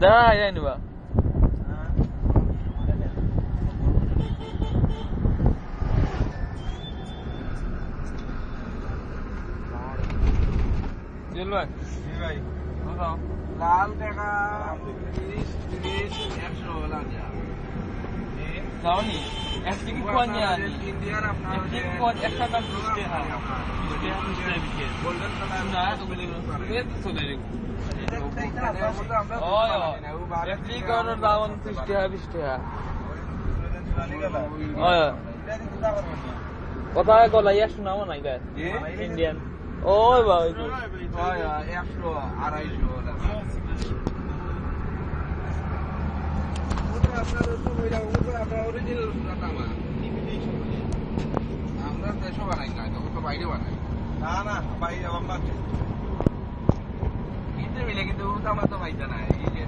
দা I নিবা jail ভাই ভাই কোথাও লাল টাকা 30 100 লাগে Sauni, FTP kuannya ni. FTP kuan extra kan sistem ha. Sistem bikin. Golden color. Nah, tu boleh. Itu sudah ni. Oh ya. FTP kuan daun sistem. Oh ya. Kota ko laya sunawa na iba. Indian. Oh ba itu. Oh ya, 100 250 lah. আমরা original রান্না আমরা দেশও বানাই না তখন তো বাইরে বানাই না বাইরে আমরা কিন্তু মিলে কিন্তু আমরা তো বাইরে না এই যে